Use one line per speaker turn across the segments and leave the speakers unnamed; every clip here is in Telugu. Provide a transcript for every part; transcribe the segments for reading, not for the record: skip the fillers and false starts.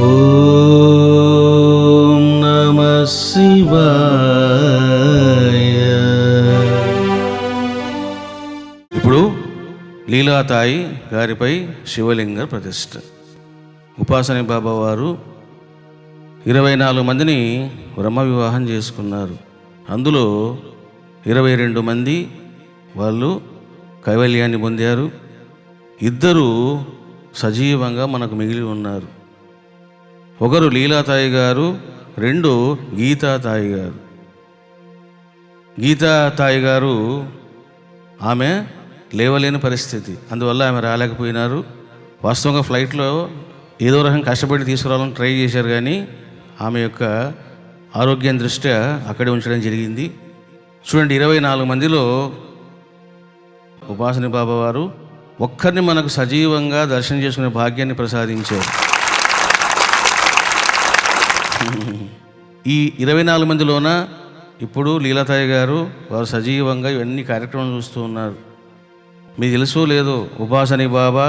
ఓం నమః శివాయ. ఇప్పుడు లీలాతాయి గారిపై శివలింగ ప్రతిష్ఠ. ఉపాసని బాబా వారు 24 మందిని బ్రహ్మ వివాహం చేసుకున్నారు. అందులో 22 మంది వాళ్ళు కైవల్యాన్ని పొందారు. 2 సజీవంగా మనకు మిగిలి ఉన్నారు. ఒకరు లీలాతాయి గారు, 2 గీతాతాయి గారు. గీతాతాయి గారు ఆమె లేవలేని పరిస్థితి, అందువల్ల ఆమె రాలేకపోయినారు. వాస్తవంగా ఫ్లైట్లో ఏదో రకం కష్టపడి తీసుకురావాలని ట్రై చేశారు, కానీ ఆమె యొక్క ఆరోగ్యం దృష్ట్యా అక్కడే ఉంచడం జరిగింది. చూడండి, 24 మందిలో ఉపాసని బాబా వారు ఒక్కరిని మనకు సజీవంగా దర్శనం చేసుకునే భాగ్యాన్ని ప్రసాదించారు. ఈ 24 మందిలోన ఇప్పుడు లీలాతాయి గారు వారు సజీవంగా ఇవన్నీ కార్యక్రమాలు చూస్తూ ఉన్నారు. మీకు తెలుసో లేదో, ఉపాసని బాబా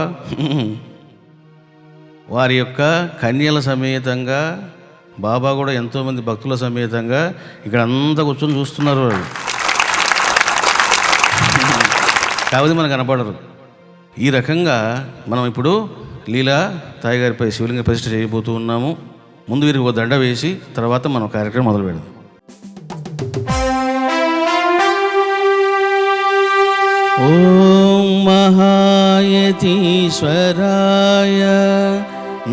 వారి యొక్క కన్యల సమేతంగా, బాబా కూడా ఎంతోమంది భక్తుల సమేతంగా ఇక్కడ అంతా కూర్చొని చూస్తున్నారు వాళ్ళు. కాకపోతే మనకు కనపడరు. ఈ రకంగా మనం ఇప్పుడు లీలాతాయి గారిపై శివలింగ ప్రతిష్ఠ చేయబోతూ ఉన్నాము. ముందు వీరికి ఒక దండ వేసి తర్వాత మనం కార్యక్రమం మొదలు పెడదాం. ఓం మహాయతీశ్వరాయ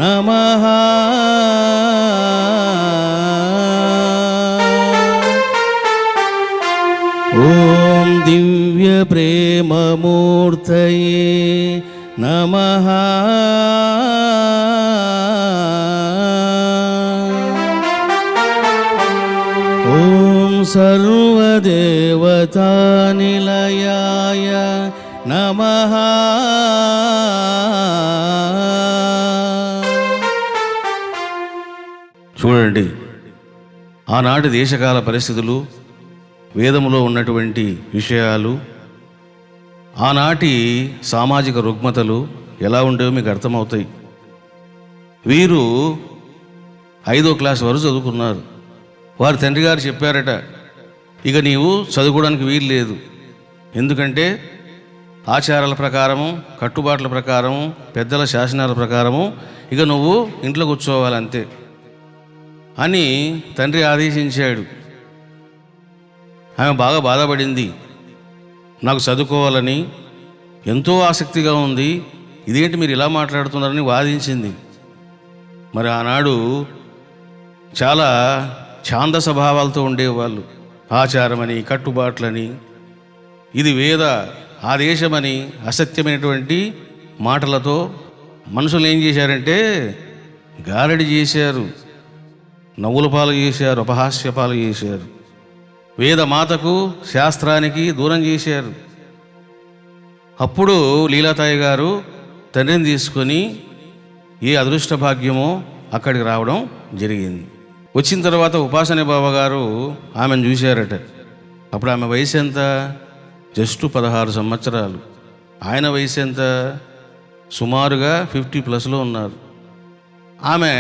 నమః. ఓం దివ్య ప్రేమమూర్తయే నమః. ఓం సర్వదేవతానిలయాయ నమః. చూడండి, ఆనాటి దేశకాల పరిస్థితులు, వేదములో ఉన్నటువంటి విషయాలు, ఆనాటి సామాజిక రుగ్మతలు ఎలా ఉండేవో మీకు అర్థమవుతాయి. వీరు 5వ క్లాస్ వరకు చదువుకున్నారు. వారి తండ్రి గారు చెప్పారట, ఇక నీవు చదువుకోవడానికి వీలు లేదు, ఎందుకంటే ఆచారాల ప్రకారము, కట్టుబాట్ల ప్రకారము, పెద్దల శాసనాల ప్రకారము ఇక నువ్వు ఇంట్లో కూర్చోవాలంతే అని తండ్రి ఆదేశించాడు. ఆమె బాగా బాధపడింది. నాకు చదువుకోవాలని ఎంతో ఆసక్తిగా ఉంది, ఇదేంటి మీరు ఇలా మాట్లాడుతున్నారని వాదించింది. మరి ఆనాడు చాలా ఛాంద స్వభావాలతో ఉండేవాళ్ళు. ఆచారమని, కట్టుబాట్లని, ఇది వేద ఆదేశమని అసత్యమైనటువంటి మాటలతో మనుషులు ఏం చేశారంటే గారడి చేశారు, నవ్వుల పాలు చేశారు, అపహాస్య పాలు చేశారు. వేద మాతకు, శాస్త్రానికి దూరం చేశారు. అప్పుడు లీలాతాయి గారు తండ్రిని తీసుకొని ఏ అదృష్ట భాగ్యమో అక్కడికి రావడం జరిగింది. వచ్చిన తర్వాత ఉపాసని బాబా గారు ఆమెను చూశారట. అప్పుడు ఆమె వయసు ఎంత? జస్ట్ 16 సంవత్సరాలు. ఆయన వయసు ఎంత? సుమారుగా 50+ ఉన్నారు. ఆమె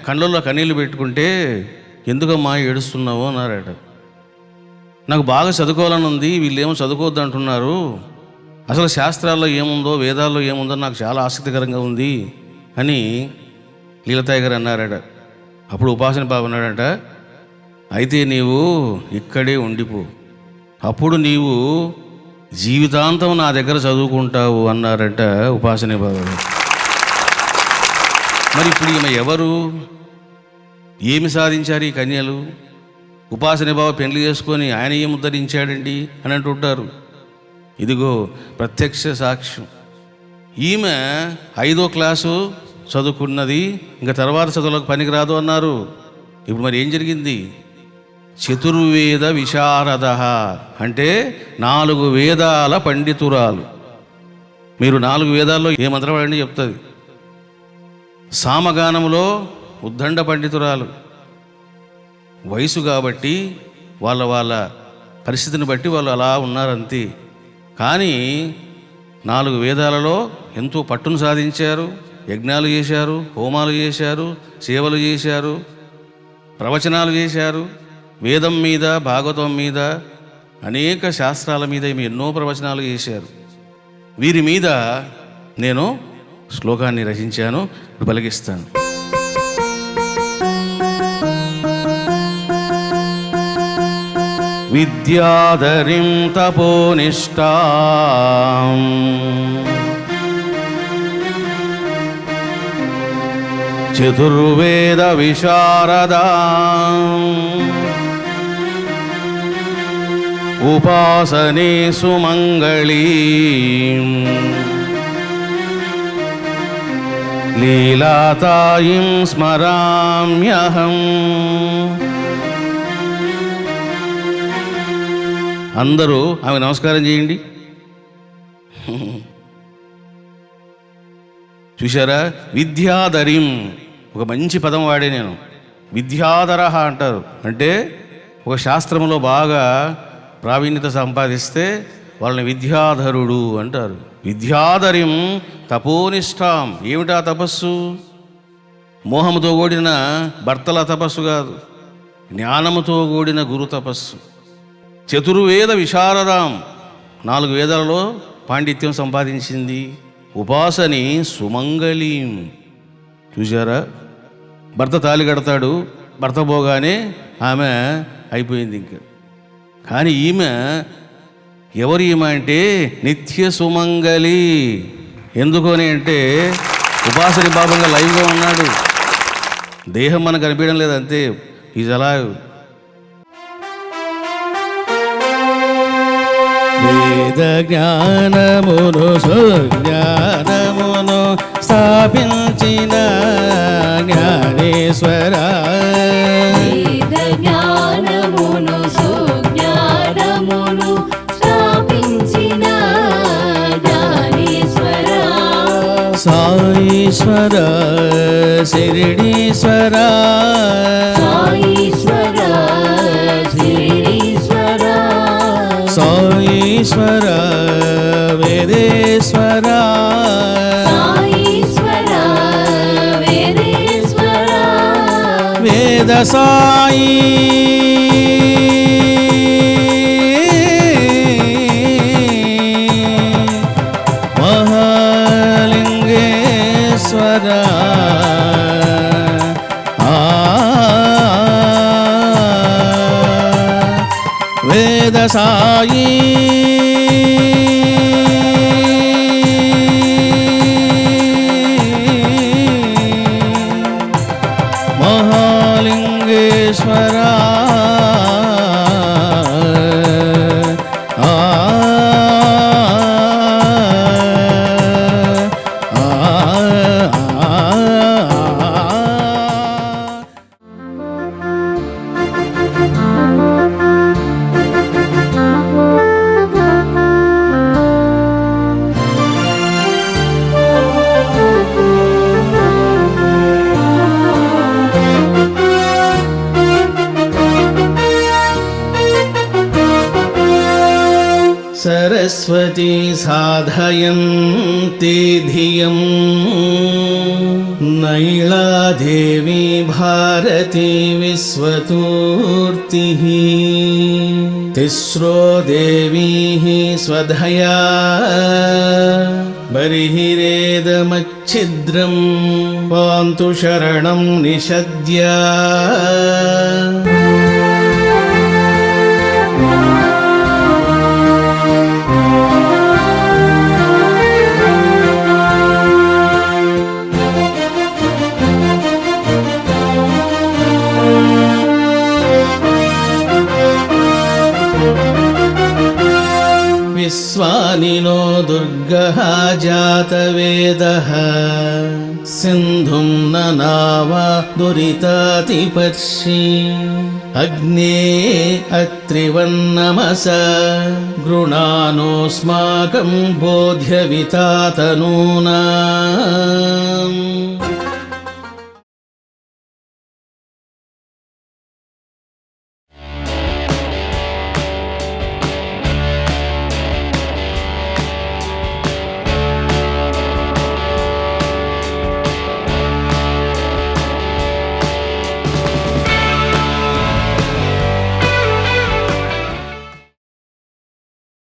కళ్ళల్లో కన్నీళ్ళు పెట్టుకుంటే, ఎందుకమ్మా ఏడుస్తున్నావు అన్నారట. నాకు బాగా చదువుకోవాలని ఉంది, వీళ్ళేమో చదువుకోవద్దు అంటున్నారు, అసలు శాస్త్రాల్లో ఏముందో, వేదాల్లో ఏముందో నాకు చాలా ఆసక్తికరంగా ఉంది అని లీలాతాయి గారు అన్నారట. అప్పుడు ఉపాసని బాబు అన్నాడట, అయితే నీవు ఇక్కడే ఉండిపో, అప్పుడు నీవు జీవితాంతం నా దగ్గర చదువుకుంటావు అన్నారట ఉపాసని బాబు. మరి ఇప్పుడు ఈమె ఎవరు? ఏమి సాధించారు ఈ కన్యలు? ఉపాసని బాబా పెళ్లి చేసుకొని ఆయన ఏం ఉద్ధరించాడండి అని అంటుంటారు. ఇదిగో ప్రత్యక్ష సాక్ష్యం. ఈమె 5వ క్లాసు చదువుకున్నది, ఇంకా తర్వాత చదువులకు పనికిరాదు అన్నారు. ఇప్పుడు మరి ఏం జరిగింది? చతుర్వేద విశారద అంటే 4 వేదాల పండితురాలు. మీరు 4 వేదాల్లో ఏ మంత్రం వాడండి చెప్తుంది. సామగానములో ఉద్దండ పండితురాలు. వయసు కాబట్టి వాళ్ళ పరిస్థితిని బట్టి వాళ్ళు అలా ఉన్నారంతే. కానీ 4 వేదాలలో ఎంతో పట్టును సాధించారు, యజ్ఞాలు చేశారు, హోమాలు చేశారు, సేవలు చేశారు, ప్రవచనాలు చేశారు. వేదం మీద, భాగవతం మీద, అనేక శాస్త్రాల మీద ఎన్నో ప్రవచనాలు చేశారు. వీరి మీద నేను శ్లోకాన్ని రచించాను, ఇప్పుడు పలికిస్తాను. విద్యాధరిం తపోనిష్టాం చతుర్వేద విశారదాం ఉపాసనే సుమంగళీం లీలాతాయిం స్మరామ్యహం. అందరూ ఆమె నమస్కారం చేయండి. చూశారా? విద్యాధరిం, ఒక మంచి పదం వాడే నేను. విద్యాధర అంటారు, అంటే ఒక శాస్త్రంలో బాగా ప్రావీణ్యత సంపాదిస్తే వాళ్ళని విద్యాధరుడు అంటారు. విద్యాధరిం తపోనిష్టాం. ఏమిటా తపస్సు? మోహముతో కూడిన భర్తల తపస్సు కాదు, జ్ఞానముతో కూడిన గురు తపస్సు. చతుర్వేద విశారదాం, 4 వేదాలలో పాండిత్యం సంపాదించింది. ఉపాసని సుమంగళీం. చూశారా? భర్త తాళి కడతాడు, భర్త పోగానే ఆమె అయిపోయింది ఇంకా. కానీ ఈమె ఎవరు? ఈమె అంటే నిత్య సుమంగళి. ఎందుకని అంటే ఉపాసని భాగంగా లైవ్గా ఉన్నాడు. దేహం మనకు కనిపించడం లేదు, అంతే. Is alive. వేద జ్ఞానమును సుజ్ఞానమును స్థాపించిన జ్ఞానేశ్వర.
వేద జ్ఞానమును సుజ్ఞానమును స్థాపించిన జ్ఞానేశ్వర.
సాయీశ్వర శిరిడీశ్వర.
సాయీశ్వర శిరిడీశ్వర.
సాయీశ్వర వేదేశ్వర.
సాయీశ్వర వేదేశ్వర.
వేద సాయి మహాలింగేశ్వర. వేద సాయి మహాలింగేశ్వర. సరస్వతీ సాధయంతి ధియం నైళా దేవీ భారతీ విశ్వతూర్తిః. తిస్రో దేవీః స్వధయా బర్హిరేదమచ్ఛిద్రం పాంతు శరణం నిషద్య. విశ్వానినో దుర్గః జాతవేదః సింధుం ననావ దురితాతిపర్షి. అగ్నే అత్రివన్నమస గృణానోస్మాకం బోధ్య వితాతనూనా.